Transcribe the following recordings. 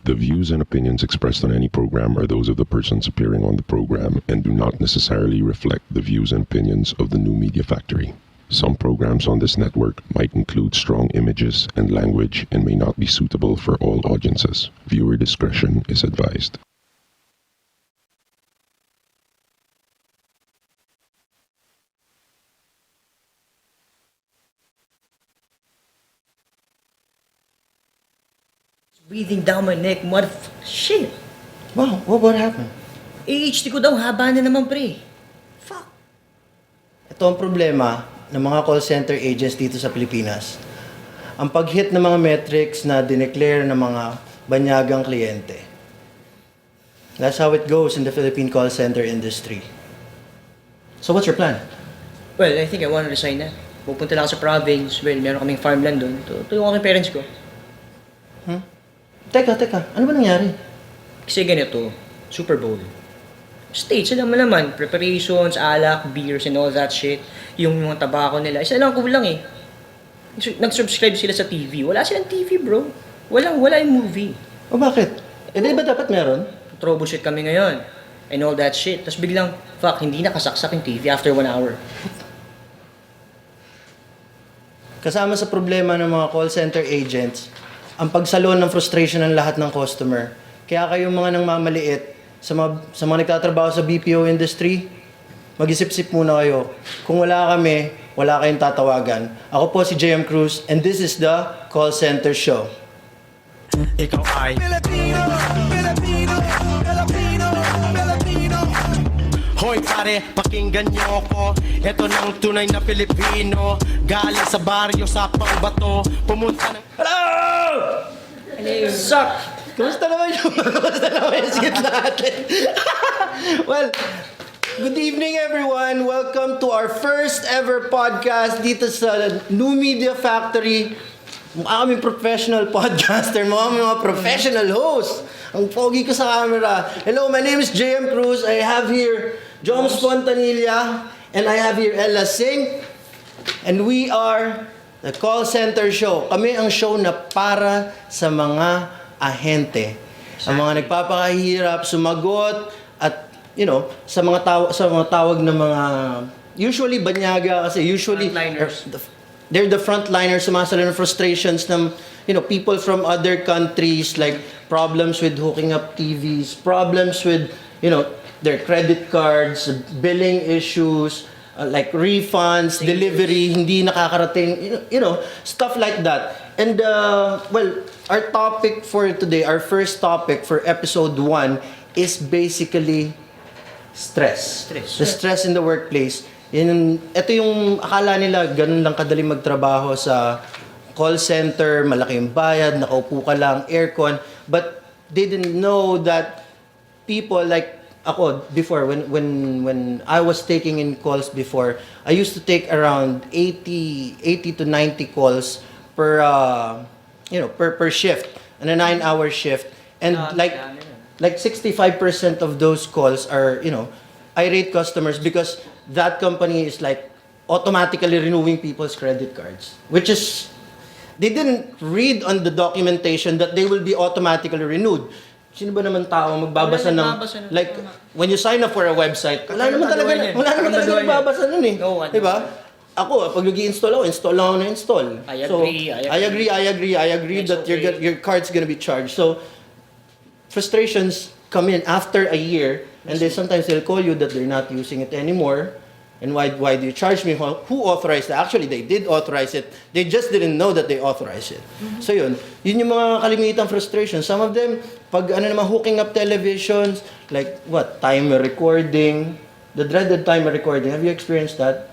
The views and opinions expressed on any program are those of the persons appearing on the program and do not necessarily reflect the views and opinions of the New Media Factory. Some programs on this network might include strong images and language and may not be suitable for all audiences. Viewer discretion is advised. Breathing down my neck, shit. Wow, what happened? AHT ko daw, haba na naman pre. Fuck. Ito ang problema ng mga call center agents dito sa Pilipinas. Ang pag-hit ng mga metrics na dineclare ng mga banyagang kliyente. That's how it goes in the Philippine call center industry. So what's your plan? Well, I think I want to resign na. Pupunta lang ako sa province. Well, meron kaming farmland doon. Tulungan ko yung parents ko. Teka, ano ba nangyari? Kasi ganito, Super Bowl. States, alam mo naman, preparations, alak, beers, and all that shit. Yung mga tabako nila, isa lang kulang eh. Nag-subscribe sila sa TV. Wala silang TV, bro. Wala yung movie. O bakit? Eh, di ba dapat meron? Troubleshoot kami ngayon. And all that shit. Tapos biglang, fuck, hindi nakasaksak yung TV after 1 hour. Kasama sa problema ng mga call center agents, ang pagsalon ng frustration ng lahat ng customer. Kaya kayong mga nang mamaliit, sa mga nagtatrabaho sa BPO industry, mag-isip-sip muna kayo. Kung wala kami, wala kayong tatawagan. Ako po si JM Cruz, and this is the Call Center Show. Ikaw ay Filipino. Hoy pare, pakinggan niyo ko. Ito ng tunay na Pilipino. Galing sa baryo sa Pangbato. Pumunta ng... Hello! Suck! Kumusta naman yung skit natin? Well, good evening everyone. Welcome to our first ever podcast dito sa New Media Factory. Mukha kaming professional podcaster, mga professional host. Ang pogi ko sa camera. Hello, my name is JM Cruz. I have here Joms Fontanilla and I have here Singh. And we are the Call Center Show. Kami ang show na para sa mga ahente. Ang mga nagpapakahirap, sumagot at sa mga tawag ng mga usually banyaga kasi usually they're the frontliners, sumasalo ng frustrations ng people from other countries, like problems with hooking up TVs, problems with their credit cards, billing issues, like refunds, delivery, hindi nakakarating, stuff like that. And our topic for today, our first topic for episode 1 is basically stress. The stress in the workplace. Ito yung akala nila ganun lang kadali magtrabaho sa call center, malaki yung bayad, nakaupo ka lang, aircon, but they didn't know that people like ako before when I was taking in calls before, I used to take around 80 to 90 calls per per shift, on a 9-hour shift, and like 65% of those calls are irate customers because that company is like automatically renewing people's credit cards, which is they didn't read on the documentation that they will be automatically renewed. Sino ba naman tao magbabasa ng like when you sign up for a website, wala naman talaga nagbabasa nun eh. Diba? Ako, pag nag-i-install ako, install lang ako na install. I agree that your card's gonna be charged. So, frustrations come in after a year, and then sometimes they'll call you that they're not using it anymore. And why do you charge me? Who authorized it? Actually, they did authorize it. They just didn't know that they authorized it. Mm-hmm. So yun yung mga kalimitang frustration. Some of them, pag hooking up televisions, like timer recording, the dreaded timer recording. Have you experienced that?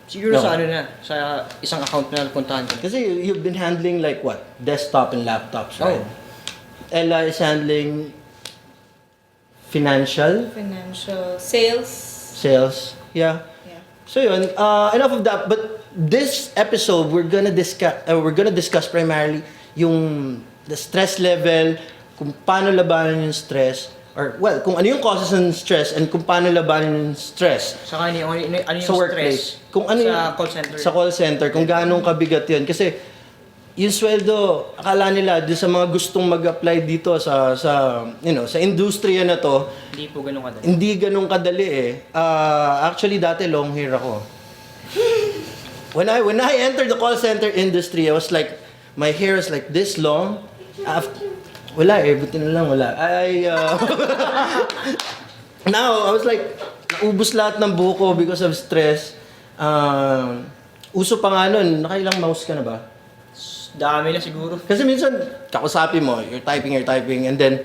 Siguro sa sa isang account na puntahan ko. Kasi you've been handling like desktop and laptops, right? Ella is handling financial, sales, yeah. So yun, enough of that. But this episode, we're gonna discuss primarily the stress level, kung paano labanan yung stress, or kung ano yung causes ng stress and kung paano labanan yung stress. Saka ano yung sa workplace. stress Kung ano sa call center. Sa call center, kung gaano kabigat yun. Kasi yung sweldo, akala nila doon sa mga gustong mag-apply dito sa sa industriya na to, Hindi po ganun kadali. hindi ganun kadali eh. Actually dati long hair ako. When I entered the call center industry, I was like my hair is like this long. Wala eh, buti na lang wala. Now, I was like, naubos lahat ng buhok ko because of stress. Uso pa nga nun, nakailang mouse ka na ba? Dami na siguro. Kasi minsan, kakusapin mo, you're typing, and then,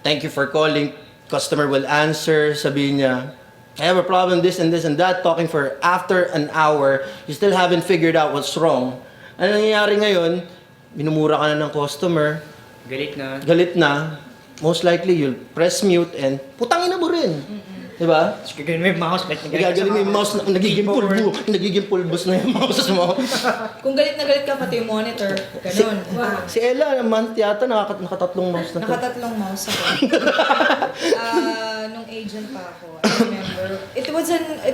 thank you for calling, customer will answer, sabihin niya, I have a problem, this and that, talking for after an hour, you still haven't figured out what's wrong. Ano nangyayari ngayon? Minumura ka na ng customer, galit na, most likely you'll press mute and putangin na mo rin. Diba? Tapos gagawin mo yung mouse. Gagaling mo yung mouse na nagiging pulbos na yung mouse mo. Kung galit na galit ka, pati yung monitor. Ganun. Wow. Si Ella, month yata, nakatatlong mouse na to. Nakatatlong mouse ako. Nung agent pa ako, I remember. It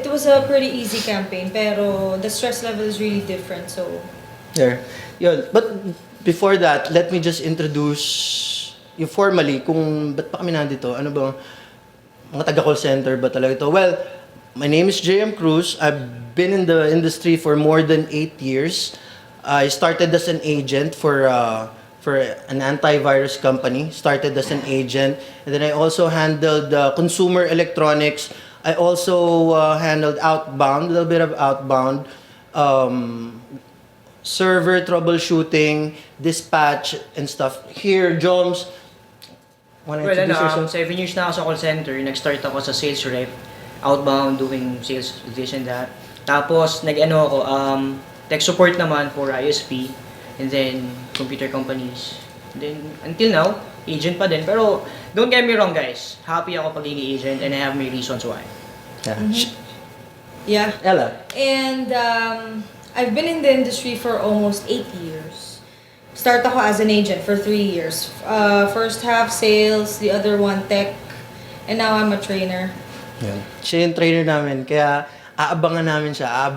was a pretty easy campaign, pero the stress level is really different, so... There. Yun. But before that, let me just introduce you formally kung ba't pa kami nandito. Ano ba? Mga taga-call center ba talaga ito? Well, my name is JM Cruz. I've been in the industry for more than 8 years. I started as an agent for an antivirus company. Started as an agent. And then I also handled consumer electronics. I also handled outbound, a little bit of outbound. Server troubleshooting, dispatch, and stuff. Here, Joms, wanna introduce yourself? 7 years na ako sa call center. Nag-start ako sa sales rep, outbound, doing sales, this and that. Tapos, ako, tech support naman for ISP, and then computer companies. And then, until now, agent pa din. Pero, don't get me wrong guys, happy ako pagiging agent and I have my reasons why. Yeah. Yeah. Ella. And I've been in the industry for almost 8 years. Start ako as an agent for 3 years. First half sales, the other one tech, and now I'm a trainer. Yan. Siya yung trainer namin, kaya aabangan namin siya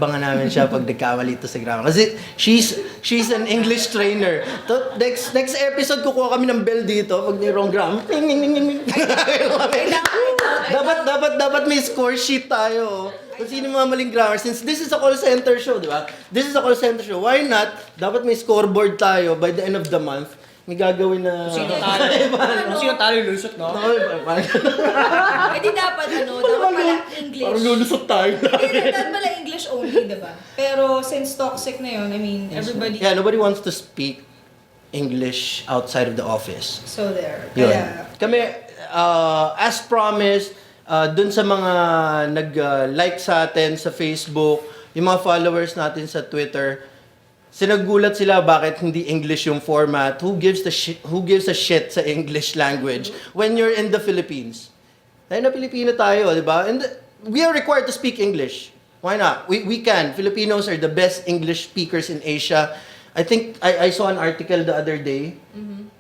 pag nagkamali ito sa grammar. Kasi she's an English trainer. To, next episode, kukuha kami ng bell dito pag may wrong grammar. dapat may score sheet tayo. Kung sino mga maling grammar. Since this is a call center show, di ba? This is a call center show. Why not? Dapat may scoreboard tayo by the end of the month. May gagawin na... Kung sino talo lusot, no? Eh di dapat dapat pala English. Parang lulusot tayo. Dapat pala English only, diba? Pero since toxic na yun, I mean, everybody... Yeah, nobody wants to speak English outside of the office. So there. Yun. Kaya, Kami, as promised, dun sa mga nag-like sa atin sa Facebook, yung mga followers natin sa Twitter, sinagulat sila bakit hindi English yung format. Who gives a shit sa English language when you're in the Philippines? Dahil na Pilipino tayo, di ba? And we are required to speak English. Why not? We can. Filipinos are the best English speakers in Asia. I think I saw an article the other day.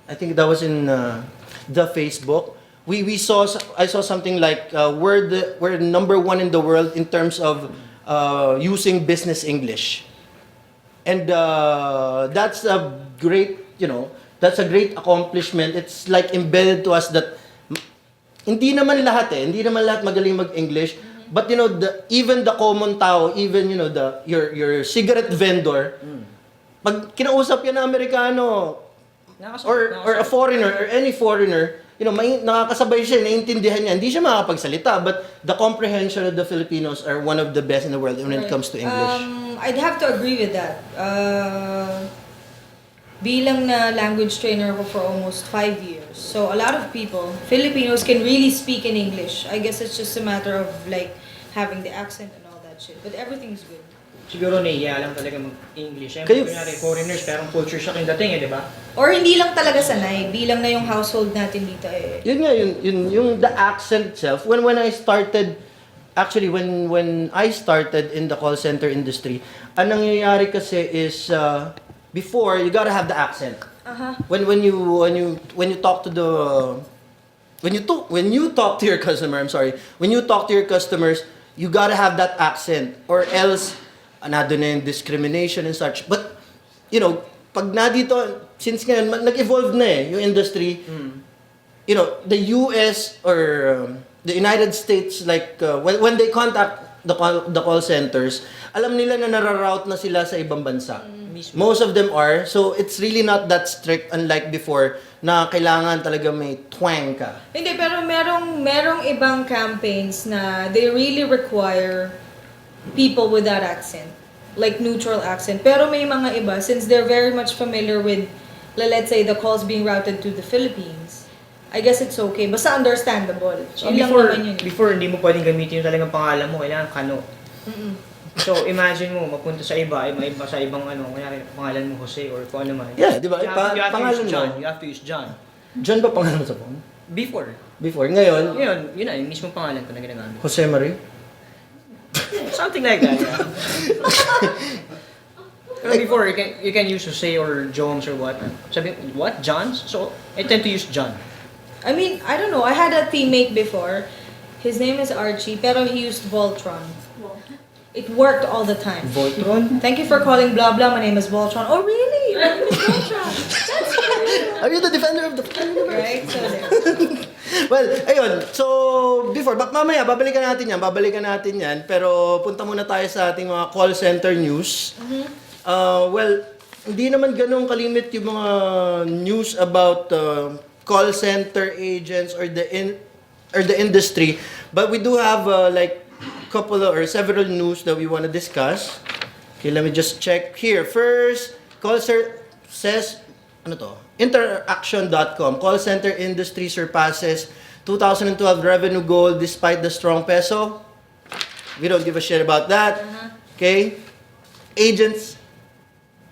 I think that was in the Facebook. I saw something like we're number 1 in the world in terms of using business English. And that's a great, that's a great accomplishment. It's like embedded to us that hindi naman lahat magaling mag-English, but even the common tao, even your cigarette vendor, pag kinausap yan ng Amerikano or a foreigner or any foreigner, nakakasabay siya, naiintindihan niya. Hindi siya makakapagsalita, but the comprehension of the Filipinos are one of the best in the world when it comes to English. I'd have to agree with that. Bilang na language trainer ako for almost 5 years. So a lot of people, Filipinos, can really speak in English. I guess it's just a matter of like having the accent and all that shit. But everything's good. Siguro nahiya lang talaga mag-English. Kayo- Kunyari, foreigners, pero culture shock yung dating di ba? Or hindi lang talaga sanay. Bilang na yung household natin dito eh. Yun nga, yung the accent itself. When I started, actually, when I started in the call center industry, ang nangyayari kasi is, before, you gotta have the accent. When you talk to the, when you talk to your customer, when you talk to your customers, you gotta have that accent, or else, nado na yung discrimination and such. But, pag dito, since ngayon, nag-evolve na yung industry. You know, the US or the United States, like, when they contact the call centers, alam nila na nararoute na sila sa ibang bansa. Most of them are. So, it's really not that strict, unlike before, na kailangan talaga may twang ka. Hindi, pero merong ibang campaigns na they really require people with that accent. Like neutral accent. Pero may mga iba, since they're very much familiar with, let's say, the calls being routed to the Philippines, I guess it's okay. Basta understandable. So, Yun lang naman yun. before, hindi mo pwedeng gamitin yung talagang pangalan mo. Kailangan Kano. So, imagine mo, mapunta sa iba, may iba sa ibang kaya pangalan mo Jose or kung ano man. Yeah, di ba? You have to Pangalan use John. mo. You have to use John. John ba pangalan mo sa phone? Before. Ngayon, Yun na, yung mismong pangalan ko na ginagamit. Jose Marie? Something like that, yeah. Pero before, you can use Jose or Joms or what. Sabi, what? Johns? So, I tend to use John. I mean, I don't know. I had a teammate before. His name is Archie, pero he used Voltron. It worked all the time. Voltron? Thank you for calling blah blah. My name is Voltron. Oh really? My name is Voltron. That's Are you the defender of the universe? right. So there. Well, ayun. So, before, mamaya, babalikan natin yan. Pero, punta muna tayo sa ating mga call center news. Well, hindi naman ganun kalimit yung mga news about call center agents or the industry. But we do have like couple or several news that we want to discuss. Okay, let me just check here. First, call center says, Interaction.com, call center industry surpasses 2012 revenue goal despite the strong peso. We don't give a shit about that. Okay? Agents,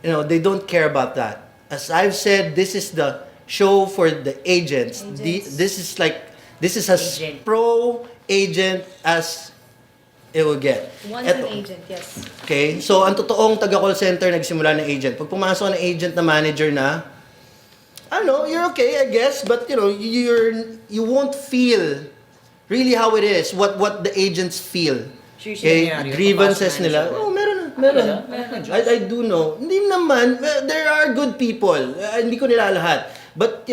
they don't care about that. As I've said, this is the show for the agents. This is as Agent. pro agent as it will get. Once an agent, yes. Okay? So, ang totoong taga-call center nagsimula ng agent. Pag pumasok ng agent na manager na, you're okay, I guess, but you won't feel really how it is, what the agents feel. Okay? Grievances nila. Oh, meron. I do know. Hindi naman, there are good people. Hindi ko nila lahat. But,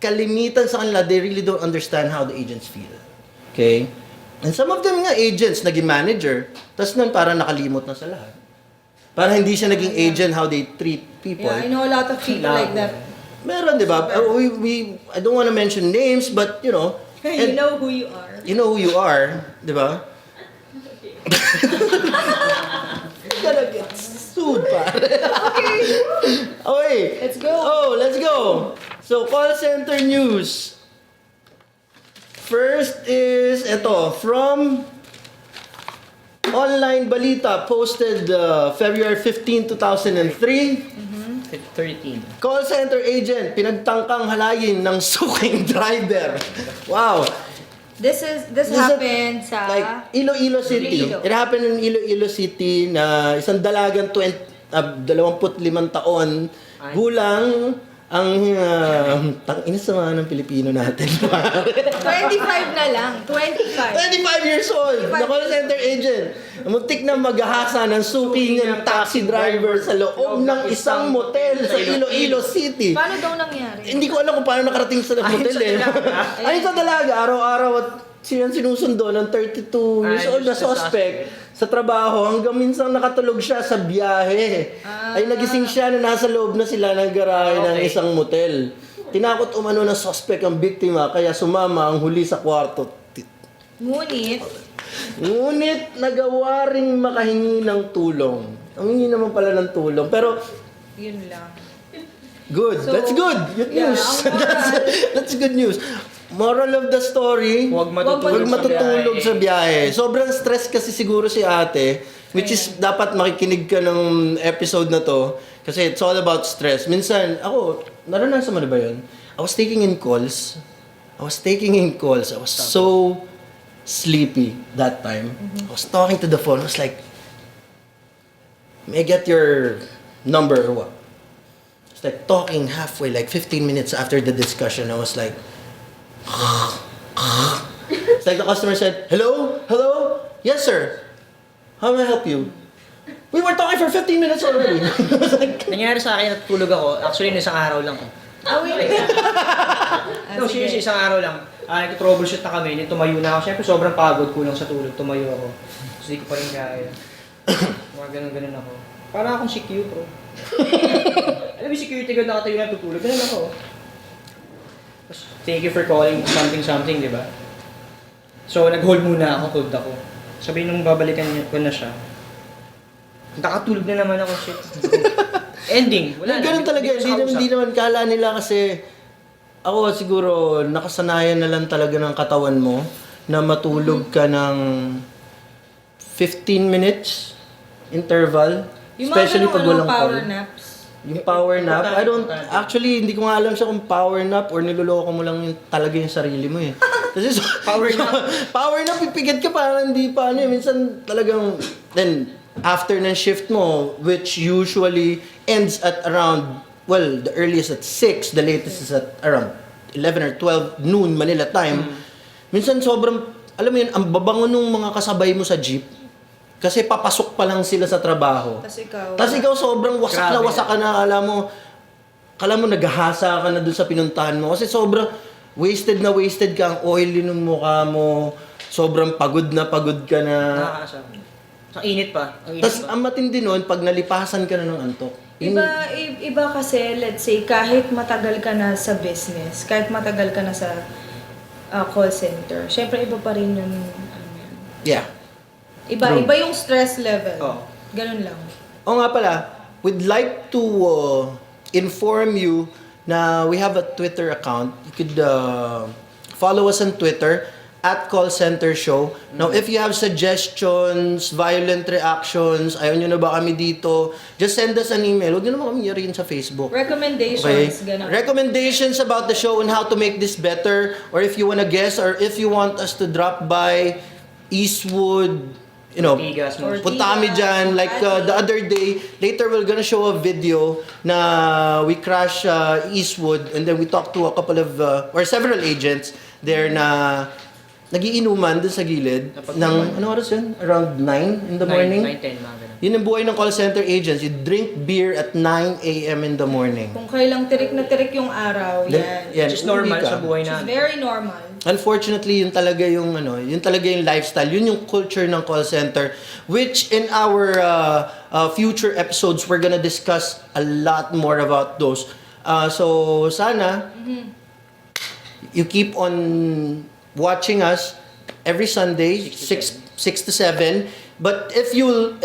kalimitan sa kanila, they really don't understand how the agents feel. Okay? And some of them nga agents, naging manager, tapos nun parang nakalimot na sa lahat. Parang hindi siya naging agent how they treat people. Yeah, I know a lot of people like that. Meron, di ba? I don't want to mention names, but, You know who you are. You know who you are, di ba? You're gonna get sued, pare. Okay. Let's go. Let's go. So, call center news. First is, from Online Balita, posted February 15, 2003. 13. Call center agent, pinagtangkang halayin ng suking driver. Wow. This happened sa Like, Iloilo City. Iloilo. It happened in Iloilo City na isang dalagang 25 taon, gulang, ang tang-ina sa mga ng Pilipino natin. 25 na lang. 25. 25 years old, na call center agent. Muntik na maghahasa ng suki ng taxi driver sa loob ng isang motel sa Iloilo City. Paano daw nangyari? Hindi ko alam kung paano nakarating sa motel eh. Ayun sa dalaga, araw-araw at sinusundo ng 32 years old na suspect sa trabaho hanggang minsan nakatulog siya sa biyahe. Ay nagising siya na nasa loob na sila ng garahe ng isang motel. Tinakot umano ng suspect ang biktima kaya sumama ang huli sa kwarto. Ngunit nagawa ring makahingi ng tulong. Ang hingi naman pala ng tulong. Pero Yun lang. good. So, That's good. Good news. That's good news. Moral of the story, Huwag huwag matutulog sa biyahe. Sobrang stress kasi siguro si ate, which is dapat makikinig ka ng episode na to kasi it's all about stress. Minsan, ako, naranasan mo na ba yun? I was taking in calls. I was so sleepy that time. I was talking to the phone. I was like, may I get your number or what? It's like talking halfway, like 15 minutes after the discussion. I was like, it's like the customer said, hello? Yes, sir. How may I help you? We were talking for 15 minutes already. Nangyari sa akin, natutulog ako. Actually, isang araw lang ko. No, seriously, isang araw lang. Nag-troubleshoot na kami, tumayo na ako. Siyempre, sobrang pagod, kulang sa tulog, tumayo ako. So, di ko pa rin kaya. Mga ganun-ganun ako. Parang akong si Q, bro. Alam mo, security guard nakatayo na tutulog. Ganun ako. Tapos, thank you for calling something, di ba? So, nag-hold muna ako, hold ako. Sabi nung babalikan ko na siya, nakatulog na naman ako, shit. Ending, wala na. Ganun talaga, hindi naman kala nila kasi ako siguro nakasanayan na lang talaga ng katawan mo na matulog ka ng 15 minutes interval. Yung Especially mga pag walang power call. naps. Yung power nap, actually, hindi ko nga alam siya kung power nap or niloloko mo lang talaga yung sarili mo eh. Kasi power nap, pipigit ka parang hindi pa ano eh. Minsan talagang, then, after ng shift mo, which usually ends at around, well, the earliest at 6, the latest is at around 11 or 12 noon Manila time. Minsan sobrang, alam mo yun, ang babango nung mga kasabay mo sa jeep, kasi papasok pa lang sila sa trabaho. Tapos ikaw sobrang wasak na wasak ka na, kala mo naghahasa ka na dun sa pinuntahan mo. Kasi sobrang wasted ka, ang oily ng mukha mo, sobrang pagod ka na. Nakakasama. Ang init pa. Tapos ang matindi nun, pag nalipasan ka na ng antok. Iba kasi, let's say, kahit matagal ka na sa business, kahit matagal ka na sa call center, syempre iba pa rin yung, Yeah. Iba True. yung stress level. Ganun lang. O nga pala, we'd like to inform you na we have a Twitter account. You could follow us on Twitter at Call Center Show. Now, if you have suggestions, violent reactions, ayaw nyo na ba kami dito, just send us an email. Huwag nyo naman kami rin sa Facebook. Recommendations, ganun. Recommendations about the show and how to make this better, or if you wanna guess, or if you want us to drop by Eastwood, punta kami dyan. Like the other day, later we're gonna show a video na we crash Eastwood and then we talk to a couple of, or several agents there na nagiinuman dun sa gilid ng, ano oras yun? Around 9 in the morning? 9, 10, mga ganun. Yun ang buhay ng call center agents. You drink beer at 9 a.m. in the morning. Kung kailang tirik na tirik yung araw, yan. Yan, Which is normal uwi ka. sa buhay Which is natin. very normal. Unfortunately, yun talaga yung lifestyle, yun yung culture ng call center, which in our future episodes we're gonna discuss a lot more about those. So sana you keep on watching us every Sunday 6 to 7. But if you'll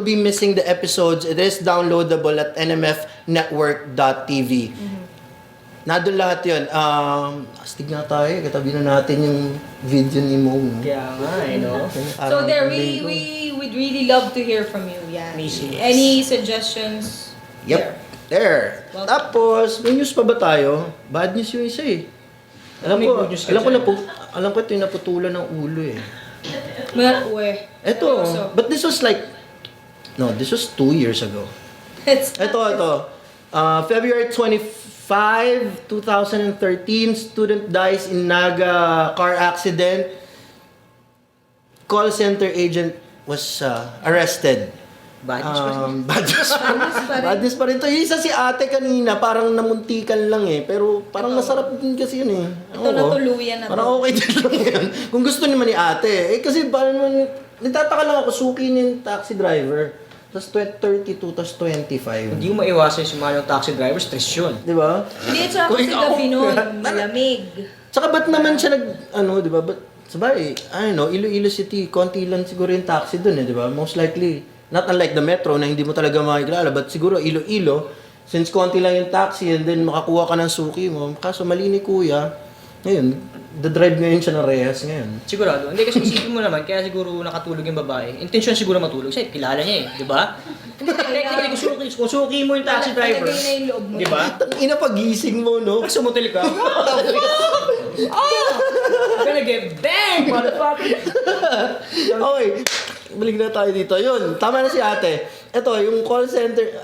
be missing the episodes, it is downloadable at nmfnetwork.tv. Nandun lahat yun. Astig nga tayo. Katabi na natin yung video ni Mo. Kaya nga, no? So there, we would really love to hear from you. Yan. Any suggestions? Yep. There. Welcome. Tapos, may news pa ba tayo? Bad news yung isa eh. May good news ka dyan. Alam ko ito yung naputulan ng ulo eh. Ito. But this was like, no, this was 2 years ago. Ito. February 25, 2013, student dies in Naga car accident. Call center agent was arrested. Bad news pa rin. Bad news pa rin. Ito, yung isa si ate kanina, parang namuntikan lang eh. Pero parang masarap din kasi yun eh. Ito natuluyan na to. Parang okay din lang yan. Kung gusto naman ni ate. Eh kasi parang nagtataka lang ako, suki niya yung taxi driver. Tapos 32, tapos 25. Hindi mo maiwasan yung mga taxi driver, stress yun. Di ba? Hindi, tsaka kasi gabi nun, malamig. Tsaka ba't naman siya di ba? Sabay, I don't know, Iloilo City, konti lang siguro yung taxi dun eh, di ba? Most likely. Not unlike the metro na hindi mo talaga makikilala, but siguro Iloilo, since konti lang yung taxi and then makakuha ka ng suki mo, kaso mali ni kuya, ngayon, the-drive ngayon siya ng rehas ngayon. Sigurado. Hindi kasi isipin mo naman, kaya siguro nakatulog yung babae. Intention siguro matulog. Kasi kilala niya eh, di ba? Technically, kung suki mo yung taxi driver, Talagay na yung loob mo. di ba? Ina pagising mo, no? Sumutil ka. I'm gonna get bang, motherfucker! Okay, balik na tayo dito. Yun, tama na si ate. Ito, yung call center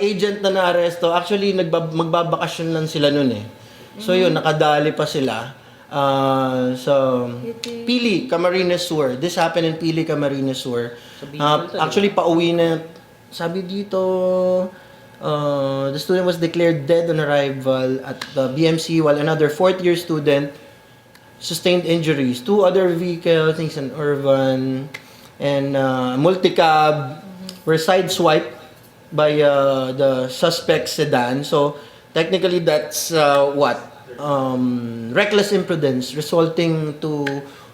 agent na naaresto, actually magbabakasyon lang sila nun eh. So yun, nakadali pa sila. So, Pili, Camarines Sur. This happened in Pili, Camarines Sur. Actually, pauwi na. Sabi dito, the student was declared dead on arrival at the BMC while another fourth-year student sustained injuries. 2 other vehicles, things in urban, and multicab were sideswiped by the suspect sedan. So, technically, that's reckless imprudence resulting to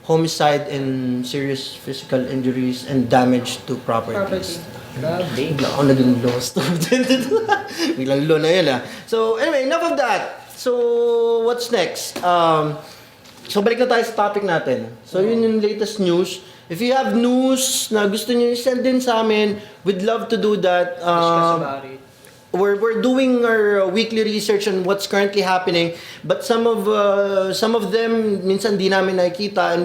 homicide and serious physical injuries and damage to properties. Grabe. Bigla ako naging law student. Biglang law na yun So, anyway, enough of that. So, what's next? So, balik na tayo sa topic natin. So, yun yung latest news. If you have news na gusto nyo i-send din sa amin, we'd love to do that. Discuss about it. We're doing our weekly research on what's currently happening, but some of them minsan di namin nakikita, and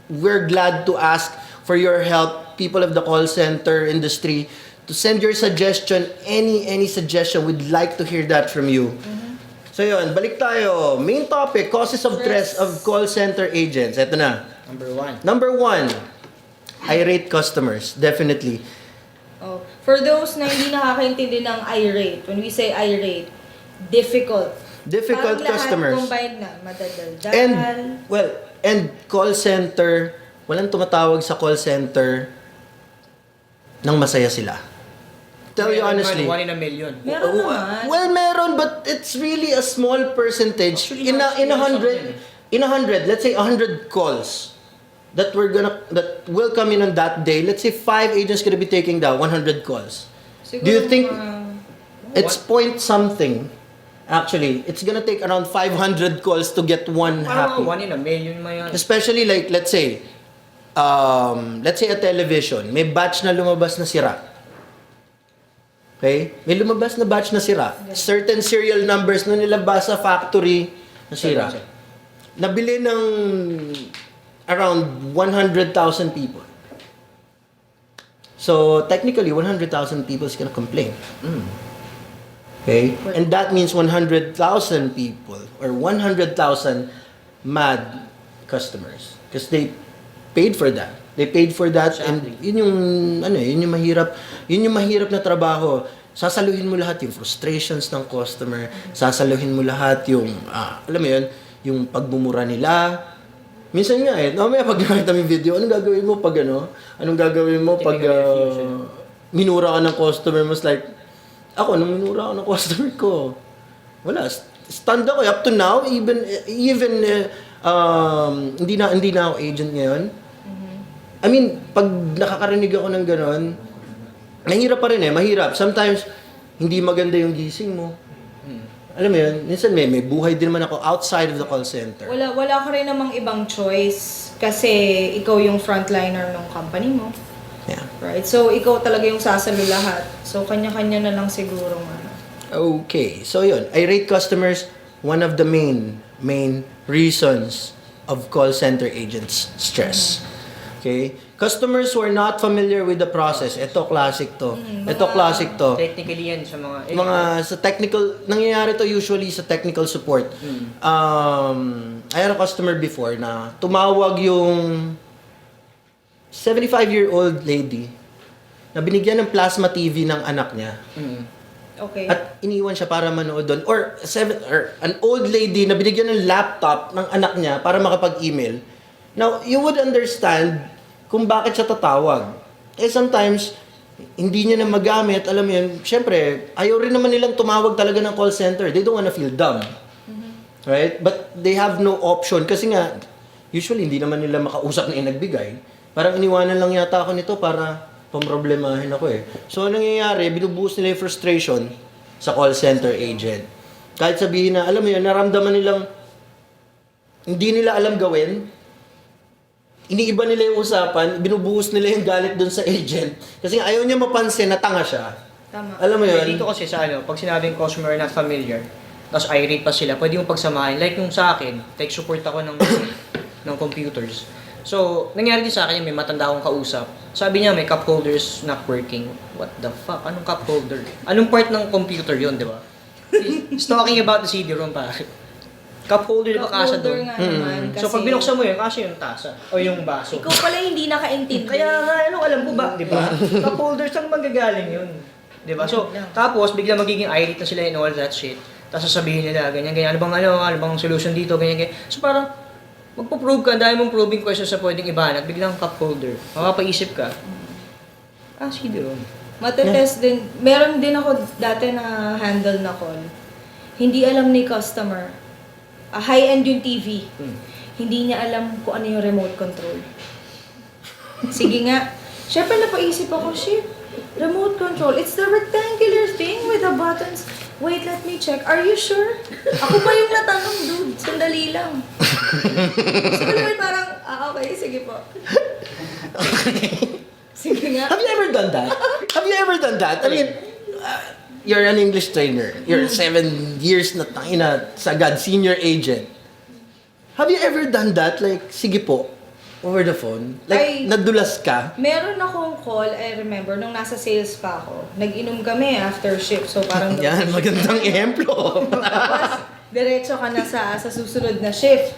we're glad to ask for your help, people of the call center industry, to send your suggestion, any suggestion. We'd like to hear that from you. So yun, balik tayo. Main topic, causes of stress of call center agents. Ito na. Number one, irate customers. Definitely. Oh, for those na hindi nakakaintindi ng irate, when we say irate, difficult. Difficult customers. Parang lahat combined na, madadaldal. And call center, walang tumatawag sa call center nang masaya sila. Tell you honestly. 1 in a million. Meron naman. Well, meron, but it's really a small percentage. Actually, In a something. 100, let's say 100 calls that will come in on that day. Let's say 5 agents gonna be taking down 100 calls. Siguro Do you think mga- it's point something? Actually, it's gonna take around 500 calls to get one happy. 1 in a million mayan. Especially like, let's say a television, may batch na lumabas na sira. Okay? May lumabas na batch na sira. Certain serial numbers na nilabas sa factory na sira. Nabili ng around 100,000 people. So, technically, 100,000 people is gonna complain. Okay? And that means 100,000 people or 100,000 mad customers. Because they paid for that. They paid for that, and yun yung mahirap na trabaho. Sasaluhin mo lahat yung frustrations ng customer, sasaluhin mo lahat yung alam mo yun, yung pagmumura nila. Minsan nga mamaya pag nakita mo yung video, anong gagawin mo pag anong gagawin mo pag minura ka ng customer mo? Like, ako, nung minura ako ng customer ko, wala, stand ako up to now, even hindi na ako agent ngayon. I mean, pag nakakarinig ako ng ganon, mahirap pa rin mahirap. Sometimes, hindi maganda yung gising mo. Alam mo yun, minsan may buhay din naman ako outside of the call center. Wala ka rin namang ibang choice kasi ikaw yung frontliner ng company mo. Yeah. Right? So, ikaw talaga yung sasalo lahat. So, kanya-kanya na lang siguro. Okay, so yun, irate customers, one of the main reasons of call center agents' stress. Okay? Customers who are not familiar with the process. Ito classic to. Technically yan sa mga Sa technical, nangyayari to usually sa technical support. I had a customer before na tumawag yung 75-year-old lady na binigyan ng plasma TV ng anak niya. Okay. At iniwan siya para manood doon. Or an old lady na binigyan ng laptop ng anak niya para makapag-email. Now, you would understand kung bakit siya tatawag. Sometimes, hindi niya na magamit, alam mo yun, syempre, ayaw rin naman nilang tumawag talaga ng call center. They don't wanna feel dumb. Right? But they have no option. Kasi nga, usually, hindi naman nila makausap na yung nagbigay. Parang iniwanan lang yata ako nito para pamroblemahin ako So, anong nangyayari, binubuhos nila yung frustration sa call center agent. Kahit sabihin na, alam mo yun, naramdaman nilang hindi nila alam gawin, iniiba nila yung usapan, binubuhos nila yung galit dun sa agent. Kasi ayaw niya mapansin na tanga siya. Tama. Alam mo yun? Dito kasi sa pag sinabing customer not familiar, tapos irate pa sila, pwede mo pagsamahin. Like yung sa akin, tech support ako ng computers. So, nangyari din sa akin, may matanda akong kausap. Sabi niya, may cup holders not working. What the fuck? Anong cup holder? Anong part ng computer yun, di ba? He's talking about the CD-ROM, pare. Cup holder, di ba Cup kasa holder doon? nga naman. Kasi, So, pag binuksan mo yun, kasi yung tasa o yung baso. ikaw pala hindi nakaintindi. Kaya nga, alam ko ba, di ba? Cup holder, saan manggagaling yun? Di ba? So, tapos, bigla magiging irate na sila and all that shit. Tapos sasabihin nila, ganyan, ganyan, ano bang solution dito, ganyan, ganyan. So, parang, magpo-prove ka, dahil mong proving question sa pwedeng ibanat, biglang cup holder. Makapaisip ka. Sige doon. Matetest din. Meron din ako dati na handle na call. Hindi alam ni customer. High-end yung TV. Hindi niya alam kung ano yung remote control. Sige nga. Siyempre napaisip ako, shit, remote control. It's the rectangular thing with the buttons. Wait, let me check. Are you sure? Ako pa yung natanong, dude. Sandali lang. So, naman parang, okay, sige po. Sige nga. Have you ever done that? Have you ever done that? I mean, you're an English trainer. You're 7 years na tangina sagad senior agent. Have you ever done that? Like, sige po, over the phone? Like, nadulas ka? Meron akong call, I remember, nung nasa sales pa ako. Nag-inom kami after shift, so parang... Yan, magandang ehemplo. Tapos, diretso ka na sa susunod na shift.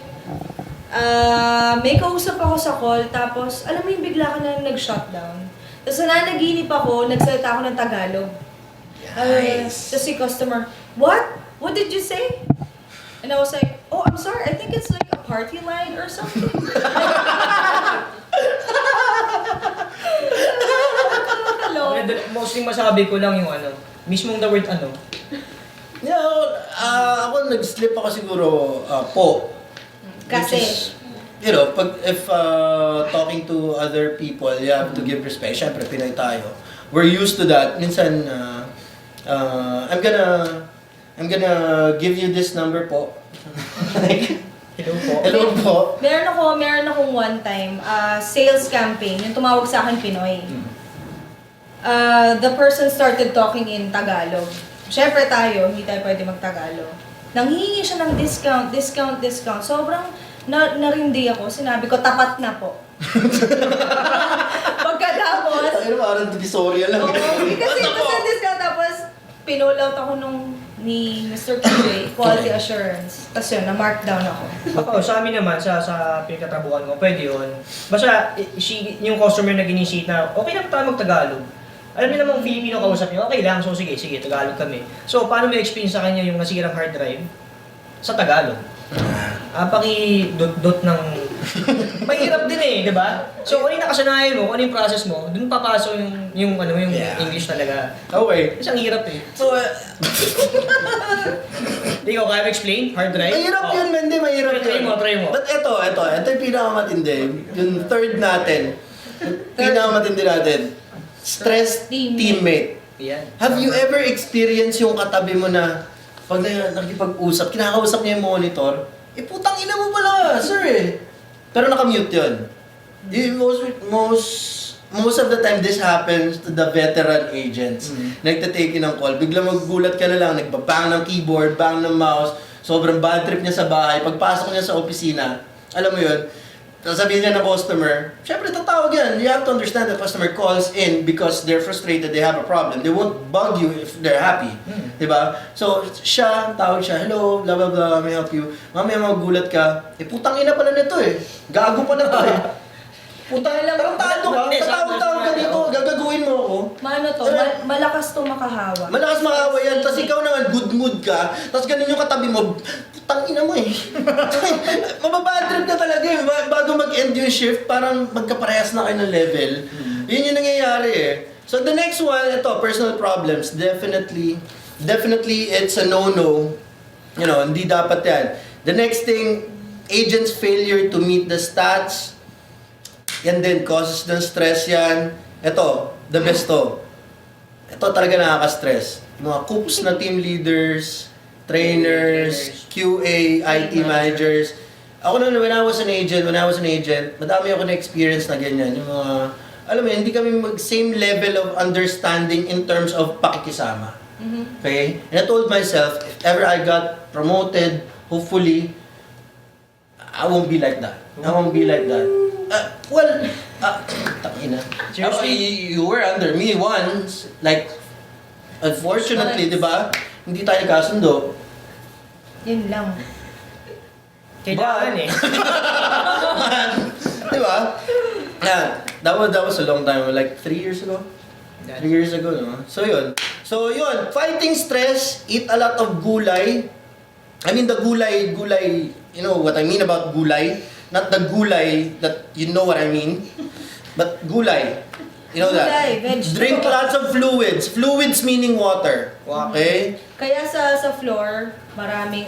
May kausap ako sa call, tapos, alam mo yung bigla ka na nag-shutdown. Tapos nananaginip ako, nagsalita ako ng Tagalog. Nice. Tapos si customer, what? What did you say? And I was like, oh, I'm sorry, I think it's like a party line or something. Hello? Mostly masabi ko lang yung mismong the word You know, ako nag-slip ako siguro po. Kasi, Which is, you know, if talking to other people, you have to give respect. Siyempre, Pinoy tayo. We're used to that. Minsan, I'm gonna give you this number po. Like, hello po. hello po. meron akong one time, sales campaign, yung tumawag sa akin Pinoy. The person started talking in Tagalog. Siyempre tayo, hindi tayo pwede mag-Tagalog. Nanghihingi siya ng discount. Sobrang narindi ako. Sinabi ko, tapat na po. Pagkatapos, Ano, parang divisoria lang. kasi discount. Tapos, pinull out ako ni Mr. PJ, quality assurance. Tapos yun, na-markdown ako. Ako, sa amin naman, sa pinagkatabuhan ko, pwede yun. Basta, yung customer na ginisita na, okay lang tayo mag-Tagalog. Alam niyo namang Filipino kausap niyo, okay lang, so sige, Tagalog kami. So, paano may experience sa kanya yung nasirang hard drive? Sa Tagalog. Paki-dot ng... Mahirap din eh, di ba? So, kung ano yung nakasanayan mo, kung ano yung process mo, dun papasok yung English talaga. Okay. Kasi ang hirap eh. So, Ikaw, kaya mo explain? Hard drive? mahirap yun, Mendy, mahirap Try yun. mo. But ito yung pinakamatindi. Yung third natin. Pinakamatindi natin. Stressed teammate. Yan. Have you ever experienced yung katabi mo na pag nakikipag-usap, kinakausap niya yung monitor, putang ina mo pala, sir eh. Pero nakamute yun. Most of the time, this happens to the veteran agents. Nagtatake ng call, bigla maggulat ka na lang, nagbabang ng keyboard, bang ng mouse, sobrang bad trip niya sa bahay, pagpasok niya sa opisina, alam mo yun, sasabihin niya ng customer, syempre tatawag yan. You have to understand the customer calls in because they're frustrated, they have a problem. They won't bug you if they're happy. Diba? So, tawag siya, hello, blah blah blah, may help you. Mamaya magugulat ka, putang ina pala nito eh. Gago pa na to eh. Putang ina, tarantado ka, tatawag ka dito, gagaguhin mo ako. Mano to, malakas to makahawa. Malakas makahawa yan, tapos ikaw naman good mood ka, tapos ganun yung katabi mo, putang ina mo eh. Mababad trip ka talaga eh, bago mag-end yung shift, parang magkaparehas na kayo ng level. Yun yung nangyayari eh. So the next one, ito, personal problems, definitely it's a no-no. You know, hindi dapat yan. The next thing, agent's failure to meet the stats, yan din, causes ng stress yan. Ito, the best to. Ito talaga nakaka-stress. Mga cooks na team leaders, trainers, QA, IT managers. Ako na, when I was an agent, madami ako na-experience na ganyan. Yung mga, alam mo, hindi kami same level of understanding in terms of pakikisama. Okay? And I told myself, if ever I got promoted, hopefully, I won't be like that. Takina. Seriously? You were under me once. Like, unfortunately, di ba? Hindi tayo nagkasundo. Yun lang. Kailangan eh. Di ba? Yeah, that was a long time, like 3 years ago. 3 years ago, no? So yun, fighting stress, eat a lot of gulay. I mean the gulay, you know what I mean about gulay? Not the gulay that you know what I mean, but gulay. You know that? Gulay, vegetable. Drink lots of fluids. Fluids meaning water. Okay? Kaya sa floor, maraming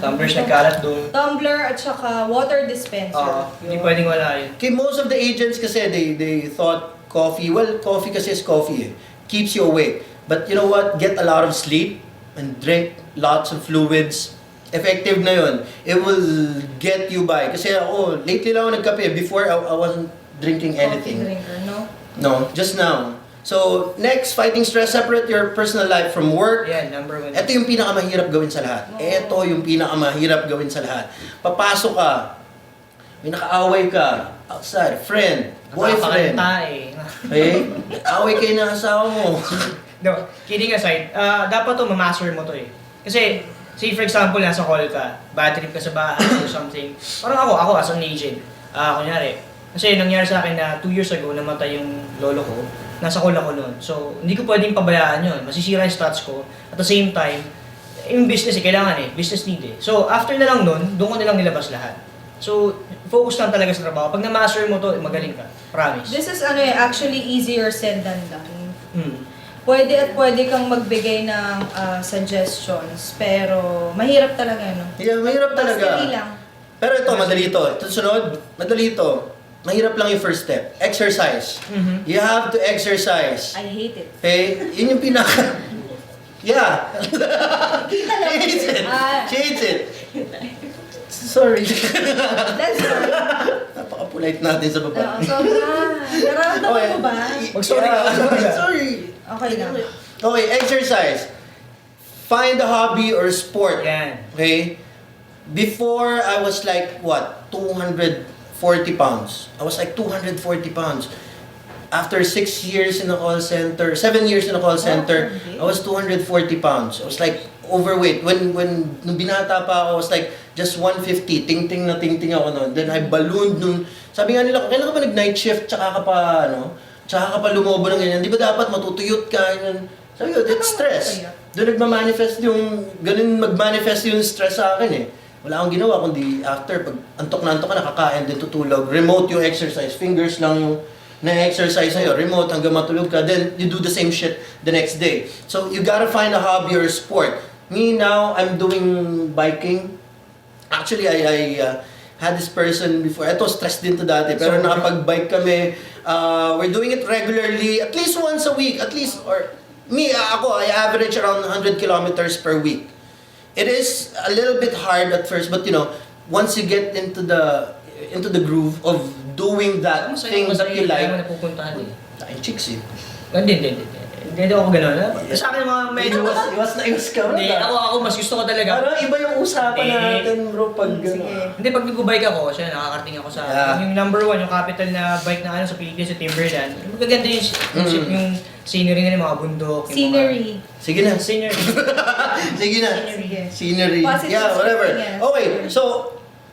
Tumblers na kalat doon. tumbler at saka water dispenser. Hindi pwedeng wala yun. Okay, most of the agents kasi they thought coffee kasi is coffee eh. Keeps you awake. But you know what? Get a lot of sleep and drink lots of fluids. Effective na yun. It will get you by. Kasi ako, lately lang ako nagkape. Before, I wasn't drinking anything. Coffee drinker, no? No, just now. So, next, fighting stress, separate your personal life from work. Yan, number 1. Ito yung pinakamahirap gawin sa lahat. Ito yung pinakamahirap gawin sa lahat. Papasok ka, may nakaaway ka, outside, friend, boyfriend. Nakakakanta eh. Okay? Away kayo ng asawa mo. No, kidding aside, dapat to mamaster mo to eh. Kasi, say for example, nasa call ka, bad trip ka sa bahay or something. Parang ako as an agent, kunyari, kasi nangyari sa akin na 2 years ago, namatay yung lolo ko, nasa call ako noon. So, hindi ko pwedeng pabayaan yun. Masisira yung stats ko. At the same time, yung business kailangan business need eh. So, after na lang nun, doon ko na lang nilabas lahat. So, focus lang talaga sa trabaho. Pag na-master mo to, magaling ka. Promise. This is actually easier said than done. Hmm. Pwede kang magbigay ng suggestions, pero mahirap talaga, no? Yeah, mahirap talaga. Basta lang. Pero ito, madali ito. Ito sunod, madali ito. Mahirap lang yung first step. Exercise. You have to exercise. I hate it. Okay? Yun yung pinaka... Yeah. Kita lang. She hates it. She hates it. Sorry. That's right. Napaka-polite natin sa baba. Sobra. Nararamdaman mo ba? Mag-sorry ka, mag-sorry ka. Sorry. Okay lang. Okay, exercise. Find a hobby or sport. Yan. Okay? Before, I was like, what? 240 pounds. I was like 240 pounds. After 6 years in a call center, 7 years in a call center, okay. I was 240 pounds. I was like overweight. Nung binata pa ako, I was like just 150. Ting-ting na ting-ting ako noon. Then I ballooned nung, sabi nga nila, kailan ka pa nag-night shift, tsaka ka pa lumobo ng ganyan. Di ba dapat matutuyot ka? Ganyan. Sabi ko, that's stress. Doon nagmamanifest ganun magmanifest yung stress sa akin eh. Wala akong ginawa kundi after, pag antok ka, nakakain din tutulog. Remote yung exercise, fingers lang yung na-exercise sa'yo. Remote hanggang matulog ka, then you do the same shit the next day. So you gotta find a hobby or sport. Me now, I'm doing biking. Actually, I had this person before. Ito, stress din to dati. Pero nakapag-bike kami. We're doing it regularly, at least once a week. At least, or me, I average around 100 kilometers per week. It is a little bit hard at first, but you know, once you get into the groove of doing that thing that you like, Kaya mo napupuntahan eh. tayo chicks eh. Hindi ako ganun. Sa akin mga medyo... Iwas na iwas ka. Hindi, ako mas gusto ko talaga. Parang iba yung usapan natin bro pag... Hindi, pag nag-bike ako, siya, nakakarating ako sa... Yeah. Yung number 1, yung capital na bike na sa Pilipinas, sa Timberland. Magaganda yung scenery nila, yung mga bundok. Scenery. Sige na. Scenery. Sige na. Scenery. Scenery. Positive Yeah, whatever. thinking, yes. Okay, so,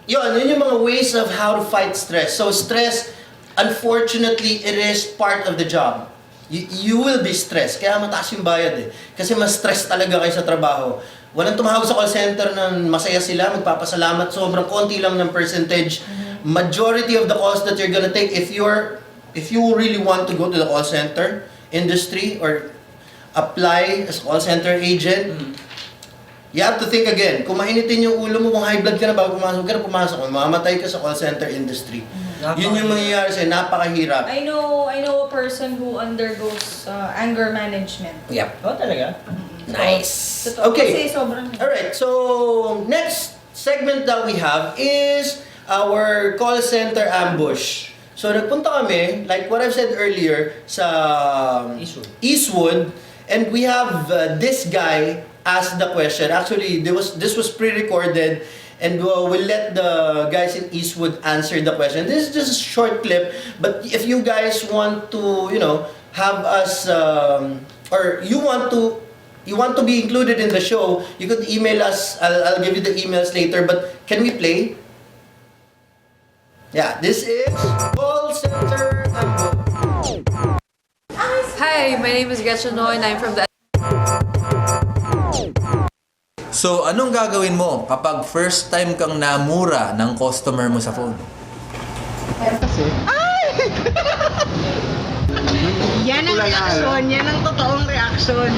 yun yung mga ways of how to fight stress. So, stress, unfortunately, it is part of the job. You will be stressed. Kaya mataas yung bayad eh. Kasi mas stress talaga kayo sa trabaho. Walang tumawag sa call center na masaya sila, magpapasalamat. Sobrang konti lang ng percentage. Majority of the calls that you're gonna take, if you really want to go to the call center industry or apply as a call center agent, you have to think again. Kung mainitin yung ulo mo, kung high blood ka na bago pumasok, mamamatay ka sa call center industry. Yun yung mangyayari sa'yo, napakahirap. I know a person who undergoes anger management. Yep. Oh, talaga? Nice. Totoo. Okay. Kasi sobrang... Alright, so next segment that we have is our call center ambush. So nagpunta kami, like what I've said earlier, sa Eastwood, and we have this guy ask the question. Actually, this was pre-recorded, and we'll let the guys in Eastwood answer the question. This is just a short clip, but if you guys want to, have us, or you want to you want to be included in the show, you could email us. I'll give you the emails later. But can we play? Yeah, this is Call Center Ambo. Hi, my name is Gretchen Noy and I'm from the... So, anong gagawin mo kapag first time kang namura ng customer mo sa phone? Yan ang reaksyon. Yan ang totoong reaksyon.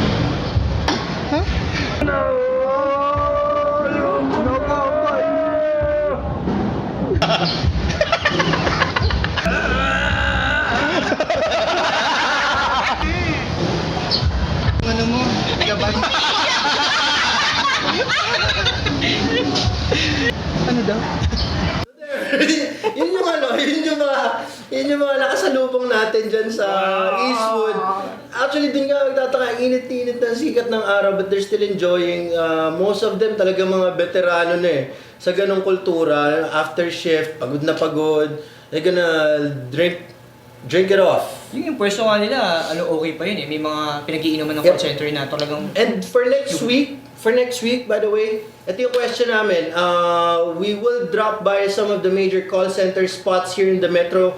Ano mo? Gabay. Ano daw? yun yung mga nakasalubong natin dyan sa Eastwood. Actually, dun nga magtataka, init-init ng sikat ng araw, but they're still enjoying. Most of them talaga mga veterano na sa ganong kultura. After shift, pagod na pagod, they're gonna drink it off. Yung pwesto nga nila, okay pa yun eh. May mga pinag-iinuman ng call center na talagang... And for next week, by the way, ito yung question namin. We will drop by some of the major call center spots here in the metro.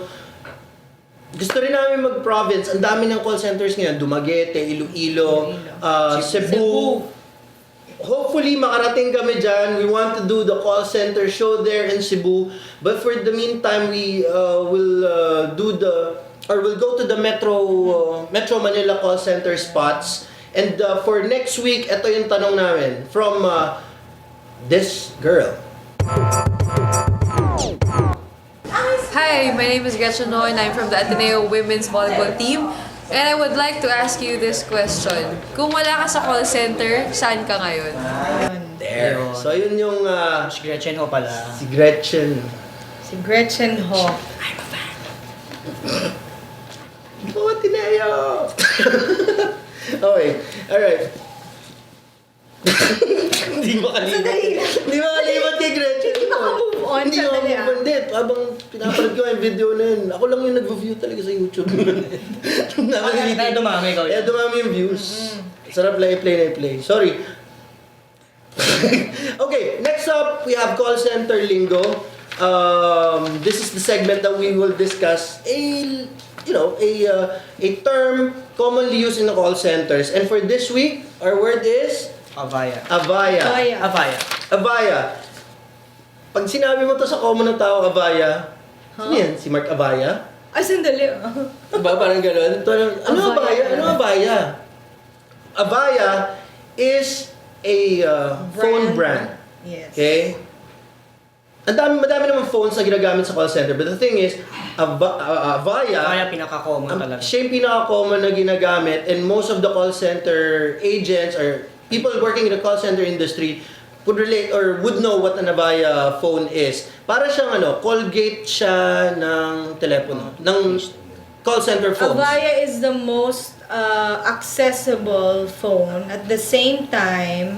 Gusto rin namin mag-province. Ang dami ng call centers ngayon. Dumaguete, Iloilo, Cebu. Hopefully, makarating kami dyan. We want to do the call center show there in Cebu. But for the meantime, we will we'll go to the Metro Manila call center spots. And for next week, ito yung tanong namin from this girl. Hi, my name is Gretchen Noy and I'm from the Ateneo Women's Volleyball Team. And I would like to ask you this question. Kung wala ka sa call center, saan ka ngayon? There. So yun yung Si Gretchen ho pala. si Gretchen. Si Gretchen Ho. Oh, Tineo! Okay, alright. Hindi makalimot kay Gretchen. Hindi maka-move on, Hindi sandali, maka-move on. Hindi, habang pinapanood ko yung video na yun, ako lang yung nag-view talaga sa YouTube. Kaya dumami ikaw Kaya yan. dumami yung views. Sarap lang i-play. Sorry. Okay, next up, we have call center lingo. This is the segment that we will discuss a term commonly used in the call centers. And for this week, our word is Avaya. Avaya. Pag sinabi mo to sa common ng tao, Avaya, sino yan? Si Mark Avaya? Ay, sandali. Diba? Parang gano'n. Ano Avaya? Avaya is a phone brand. Yes. Okay? Madami naman phones na ginagamit sa call center. But the thing is, Avaya, Avaya pinaka-common talaga. siya yung pinaka-common na ginagamit, and most of the call center agents or people working in the call center industry would relate or would know what an Avaya phone is. Para siyang Colgate siya ng telepono, ng call center phones. Avaya is the most accessible phone. At the same time,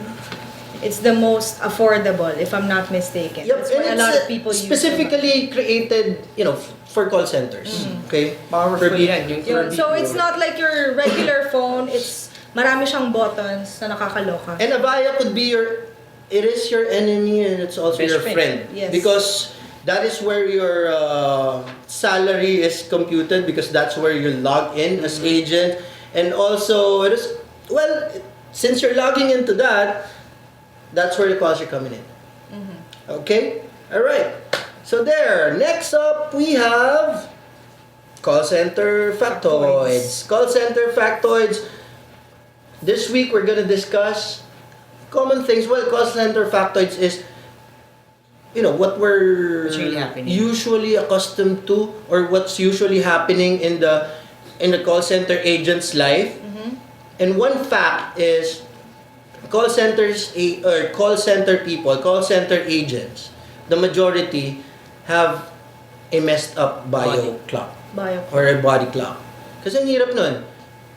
it's the most affordable, if I'm not mistaken. Yep, That's why and a lot it's of people use specifically created, for call centers. Okay? Powerful For yan. Yun. So it's not like your regular phone. It's marami siyang buttons na nakakaloka. And Avaya could be it is your enemy and it's also Best your friend. friend. Yes. Because that is where your salary is computed, because that's where you log in as agent. And also, since you're logging into that, that's where the calls are coming in. Okay? Alright. So there. Next up, we have call center factoids. Call center factoids. This week, we're gonna discuss common things. Well, call center factoids is, what we're What's really happening. usually accustomed to, or what's usually happening in the call center agent's life. And one fact is, call center people, call center agents, the majority have a messed up bio clock or a body clock. Kasi ang hirap nun.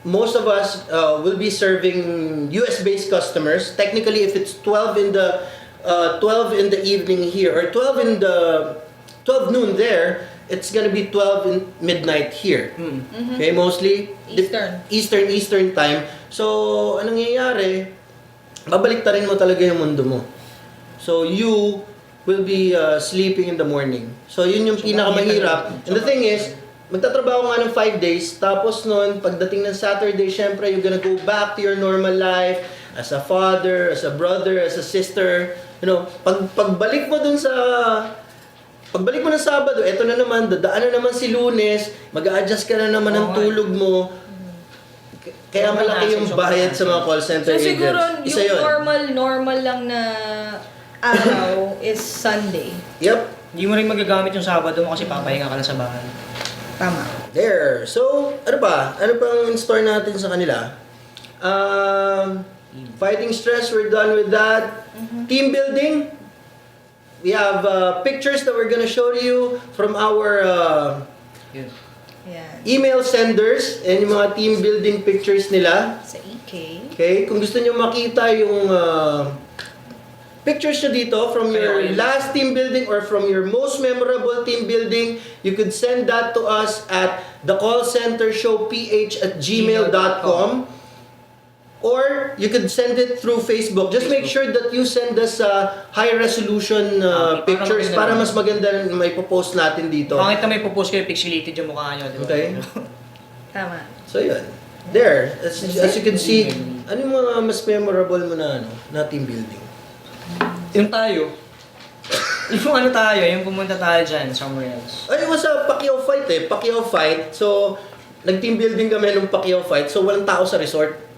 Most of us will be serving US-based customers. Technically, if it's 12 in the evening here, or 12 noon there, it's gonna be 12 in midnight here. Okay, mostly Eastern. Eastern time. So, anong nangyayari? mangyayari, babaliktarin mo talaga yung mundo mo. So, you will be sleeping in the morning. So, yun yung pinakamahirap. And the thing is, magtatrabaho nga ng 5 days, tapos nun, pagdating ng Saturday, syempre, you're gonna go back to your normal life as a father, as a brother, as a sister. You know, pagbalik mo dun sa... Pagbalik mo ng Sabado, eto na naman, dadaan na naman si Lunes, mag-a-adjust ka na naman ng tulog mo. Kaya malaki yung bayad sa mga call center So agents. siguro Isa yung yun. normal lang na araw is Sunday. Yep. Hindi mo rin magagamit yung Sabado mo kasi papahinga ka lang sa bahay. Tama. There. So, ano pa? Ano pang in-store natin sa kanila? Fighting stress, we're done with that. Team building. We have pictures that we're gonna show you from our Yun. Yan. email senders and yung mga team building pictures nila. Sa EK. Okay? Kung gusto nyo makita yung pictures nyo dito from your last team building or from your most memorable team building, you could send that to us at thecallcentershowph@gmail.com. Or you could send it through Facebook. Just make sure that you send us high resolution pictures para mas maganda na may post natin dito. Pangit na may popost kayo, pixelated yung mukha nyo. Diba? Okay? Tama. So yun. There. As you can see, ano yung mga mas memorable mo na team building? Yung tayo. Yung ano tayo, yung pumunta tayo dyan, somewhere else. Ay, it was a Pacquiao fight eh. Pacquiao fight. So, nag-team building kami nung Pacquiao fight. So, walang tao sa resort.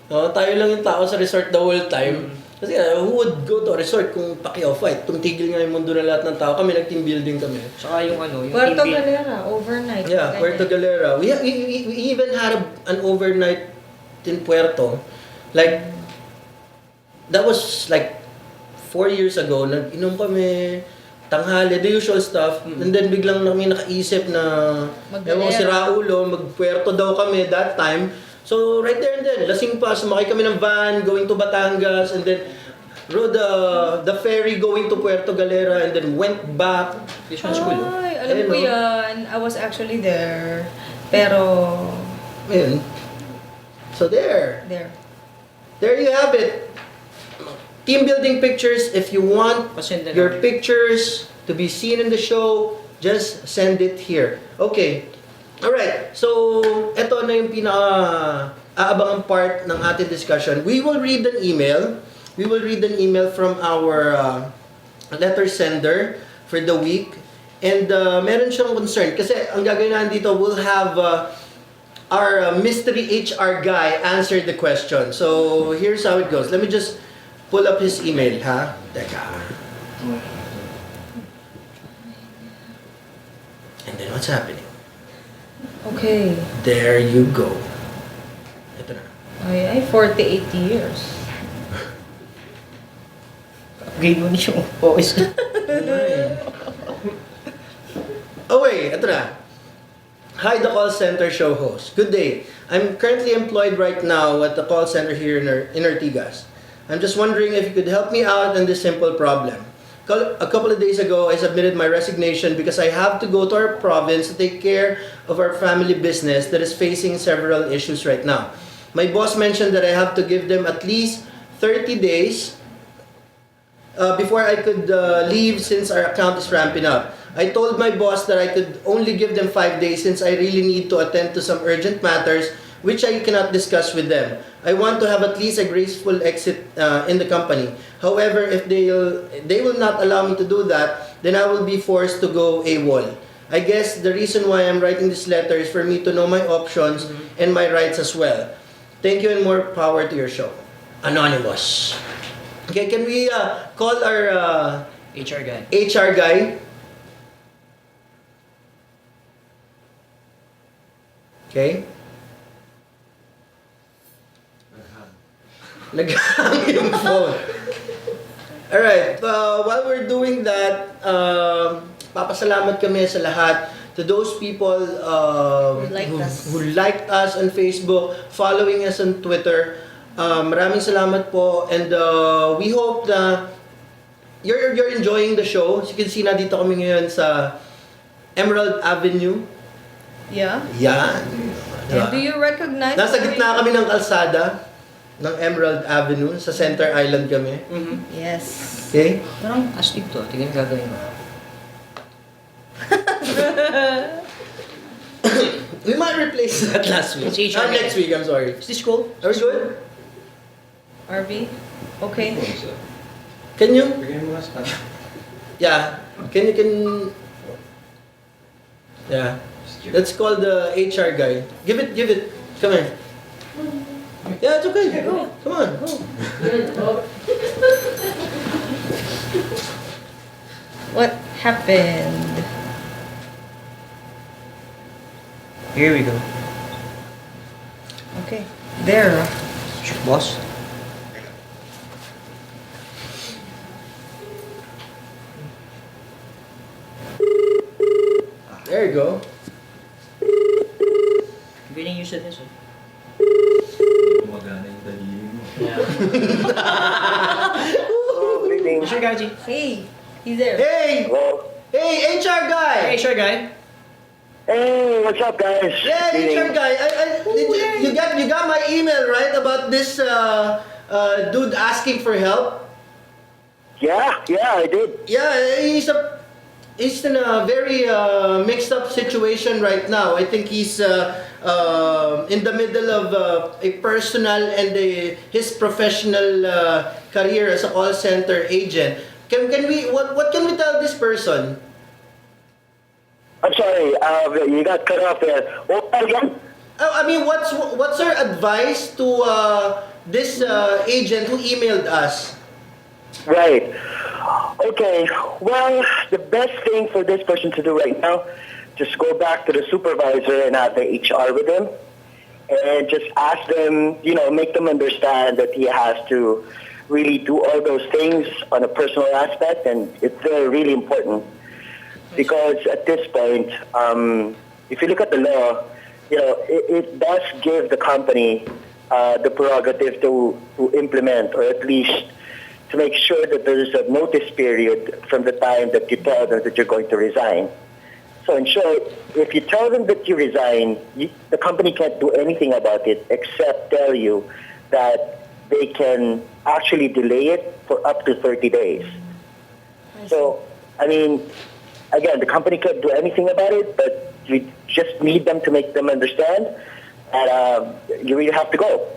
Tayo lang yung tao sa resort the whole time. Kasi who would go to a resort kung Pacquiao fight? Tumtigil nga yung mundo na lahat ng tao. Kami nag-team building kami. Saka yung ano, yung Puerto team building. Galera, overnight. Yeah, Ganyan. Puerto Galera. We even had an overnight in Puerto. Like, that was like 4 years ago. Nag-inom kami, tanghali, the usual stuff. And then biglang kami nakaisip na, ewan ko si Raulo, mag-Puerto daw kami that time. So, right there and then, lasing pa, sumakay kami ng van, going to Batangas, and then rode the ferry going to Puerto Galera, and then went back. This one's cool. Ay, alam ko yan. I was actually there. Pero, Ayun. So, there. There you have it. Team building pictures, if you want Pasend na your lang. pictures to be seen in the show, just send it here. Okay. Alright, so ito na yung pinaka-aabangang part ng ating discussion. We will read an email. We will read an email from our letter sender for the week. And meron siyang concern. Kasi ang gagawin natin dito, we'll have our mystery HR guy answer the question. So here's how it goes. Let me just pull up his email, ha? Teka. And then what's happening? okay. There you go. Ito na. Ay, 48 years. Upgrade mo niyo. Focus ka. Okay, ito na. Hi, the call center show host. Good day. I'm currently employed right now at the call center here in Ortigas. I'm just wondering if you could help me out on this simple problem. A couple of days ago, I submitted my resignation because I have to go to our province to take care of our family business that is facing several issues right now. My boss mentioned that I have to give them at least 30 days before I could leave since our account is ramping up. I told my boss that I could only give them 5 days since I really need to attend to some urgent matters which I cannot discuss with them. I want to have at least a graceful exit in the company. However, if they will not allow me to do that, then I will be forced to go AWOL. I guess the reason why I'm writing this letter is for me to know my options and my rights as well. Thank you and more power to your show. Anonymous. Okay, can we call our HR guy. HR guy? Okay. Naghang yung phone. Alright, while we're doing that, papasalamat kami sa lahat to those people who liked us on Facebook, following us on Twitter. Maraming salamat po, and we hope na you're enjoying the show. As you can see, nandito kami ngayon sa Emerald Avenue. Yeah. Yan. And do you recognize? Nasa gitna kami ng kalsada. ng Emerald Avenue. Sa Center Island kami. Yes. Okay? Parang astig to. Tingnan gagawin mo. We might replace that last week. It's HR. Next week, I'm sorry. Is this cool? Are we good? RV? Okay. Can you? Yeah. Yeah. Let's call the HR guy. Give it. Come here. Yeah, it's okay. Go. Come on. What happened? Here we go. Okay. There. Boss. There you go. Getting used to this. Sure, Gaji. Hey, he's there. Hey! Hey, HR guy! Hey, sure, guy. Hey, what's up, guys? Yeah, HR guy. You got my email, right? About this dude asking for help? Yeah, I did. Yeah, he's in a very mixed up situation right now. I think he's in the middle of a personal and his professional career as a call center agent. What can we tell this person? I'm sorry, you got cut off there. What again? I mean, what's our advice to this agent who emailed us? Right. Okay, well, the best thing for this person to do right now, just go back to the supervisor and have the HR with him, and just ask them, make them understand that he has to really do all those things on a personal aspect, and it's really important. Because at this point, if you look at the law, it does give the company the prerogative to implement, or at least to make sure that there is a notice period from the time that you tell them that you're going to resign. So in short, if you tell them that you resign, the company can't do anything about it except tell you that they can actually delay it for up to 30 days. So, I mean, again, the company can't do anything about it, but you just need them to make them understand, and you really have to go.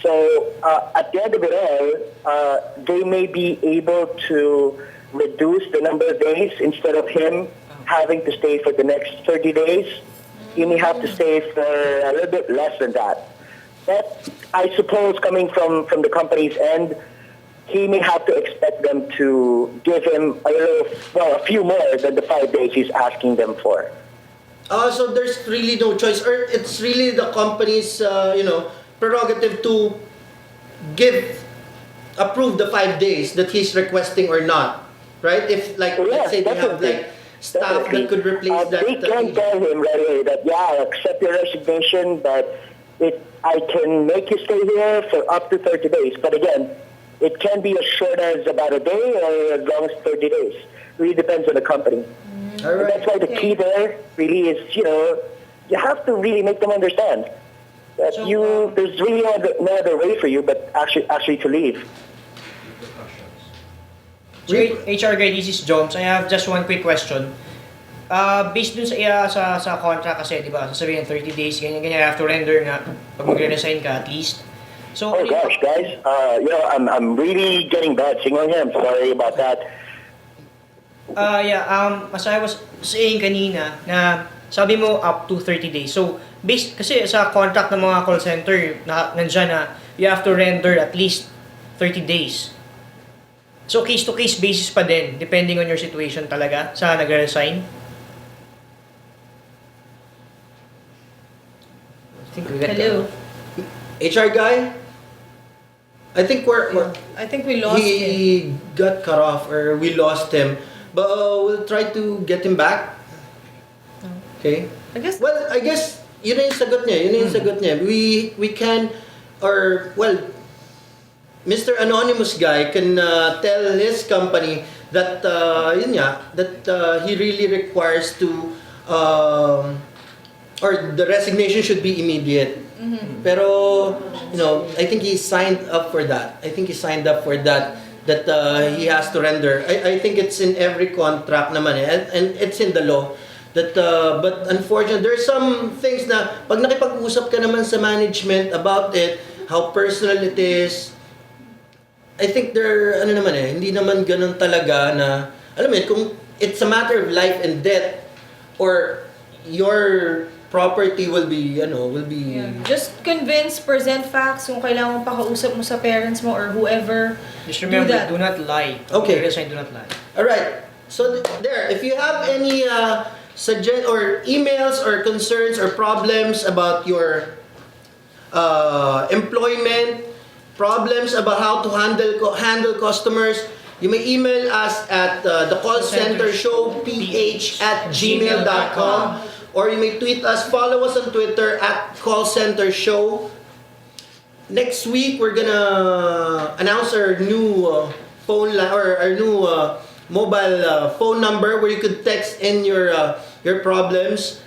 So at the end of it all, they may be able to reduce the number of days. Instead of him having to stay for the next 30 days, he may have to stay for a little bit less than that. But I suppose coming from the company's end, he may have to expect them to give him a few more than the 5 days he's asking them for. So there's really no choice, or it's really the company's, prerogative to approve the 5 days that he's requesting or not, right? If let's say they have staff that could replace that. They can tell him right away that accept your resignation, but I can make you stay here for up to 30 days. But again, it can be as short as about a day or as long as 30 days. Really depends on the company. All right. And that's why the key there really is, you have to really make them understand that there's really no other way for you but actually to leave. So, HR guy, this is Joms. I have just one quick question. Based dun sa contract kasi, di ba, sasabihin 30 days, ganyan, you have to render nga pag magre-resign ka at least. So, oh gosh, guys, I'm really getting bad signal here. I'm sorry about that. As I was saying kanina, na sabi mo up to 30 days. So, based kasi sa contract ng mga call center, nandyan na you have to render at least 30 days. So, case-to-case basis pa din, depending on your situation talaga, sa nag-resign. Hello. HR guy? I think we lost him. He got cut off, or we lost him. But we'll try to get him back. Okay? I guess yun na yung sagot niya. We can, Mr. Anonymous guy can tell his company that he really requires to or the resignation should be immediate. Pero, I think he signed up for that. That he has to render. I think it's in every contract naman and it's in the law. But unfortunately, there's some things na pag nakipag-usap ka naman sa management about it, how personal it is, I think hindi naman ganun talaga na, alam mo kung it's a matter of life and death, or your property will be. Just convince, present facts kung kailangan mong pakausap mo sa parents mo or whoever. Just remember, that. do not lie. Okay. Do not lie. Alright, so there, if you have any or emails or concerns or problems about your employment, problems about how to handle customers, you may email us at the call center show ph@gmail.com, or you may tweet us, follow us on Twitter at call center show. Next week we're gonna announce our new phone line, or our new mobile phone number where you could text in your problems.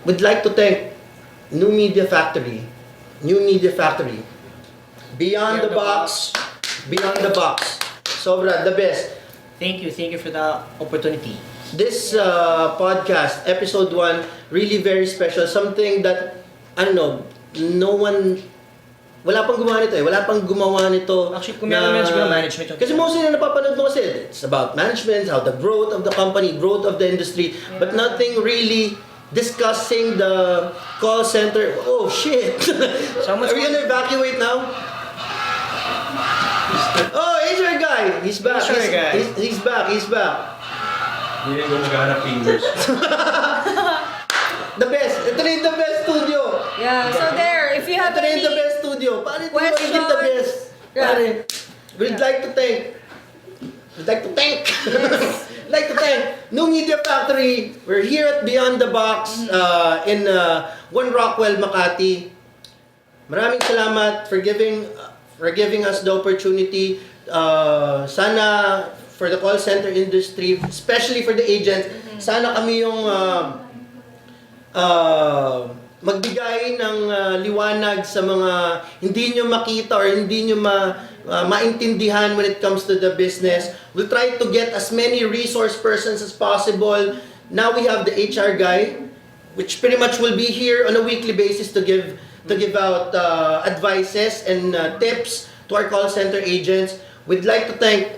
We'd like to thank New Media Factory. Beyond the box. Sobra, the best. Thank you for the opportunity. This podcast, episode 1, really very special. Something that, wala pang gumawa nito. Actually, kung meron siguro management. Kasi mostly na napapanood mo kasi, it's about management, how the growth of the company, growth of the industry, but nothing really discussing the call center. Oh, shit! Are we gonna evacuate now? Oh, HR guy! He's back. He's back. Hindi ko maghanap fingers. The best. Ito na yung the best studio. Yeah, so there, if you have Ito na yung any the best studio. Paano ito question, yung the best? yeah. Pare, we'd like to thank New Media Factory. We're here at Beyond the Box in One Rockwell, Makati. Maraming salamat for giving us the opportunity. Sana for the call center industry, especially for the agents, sana kami yung magbigay ng liwanag sa mga hindi nyo makita or hindi nyo maintindihan when it comes to the business. We'll try to get as many resource persons as possible. Now we have the HR guy, which pretty much will be here on a weekly basis to give out advices and tips to our call center agents. We'd like to thank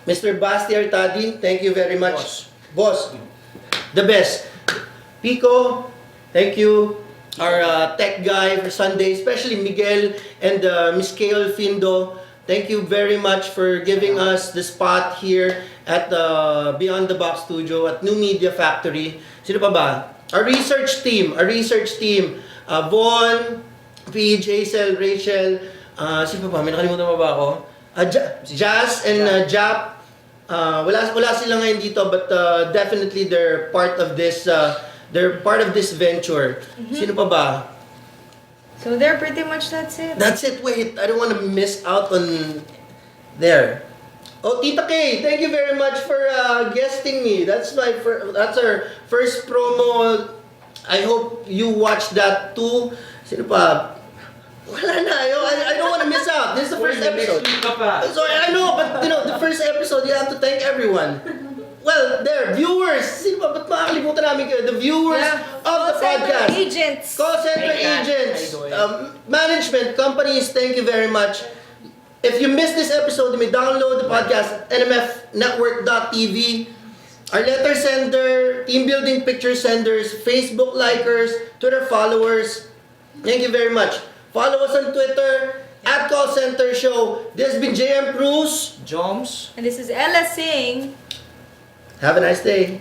Mr. Basti. Thank you very much. Boss. The best. Pico, thank you. Our tech guy for Sunday, especially Miguel and Miss Kale Findo. Thank you very much for giving us the spot here at the Beyond the Box studio at New Media Factory. Sino pa ba? Our research team. Von, Paige, Hazel, Rachel. Sino pa ba? May nakalimutan pa ba ako? Jazz and Jap. Wala sila ngayon dito, but definitely they're part of this venture. Sino pa ba? So there, pretty much that's it. That's it. Wait, I don't want to miss out on there. Oh, Tita K, thank you very much for guesting me. That's our first promo. I hope you watched that too. Sino pa? Wala na. I don't want to miss out. This is the first episode. Sorry, I know, but the first episode, you have to thank everyone. Well, there, viewers. Sino pa? Ba't makakalimutan namin kayo? The viewers of the podcast. Call center agents. Management, companies, thank you very much. If you missed this episode, you may download the podcast at nmfnetwork.tv. Our letter sender, team building picture senders, Facebook likers, Twitter followers. Thank you very much. Follow us on Twitter at Call Center Show. This has been JM Cruz. Joms. And this is Ella Singh. Have a nice day.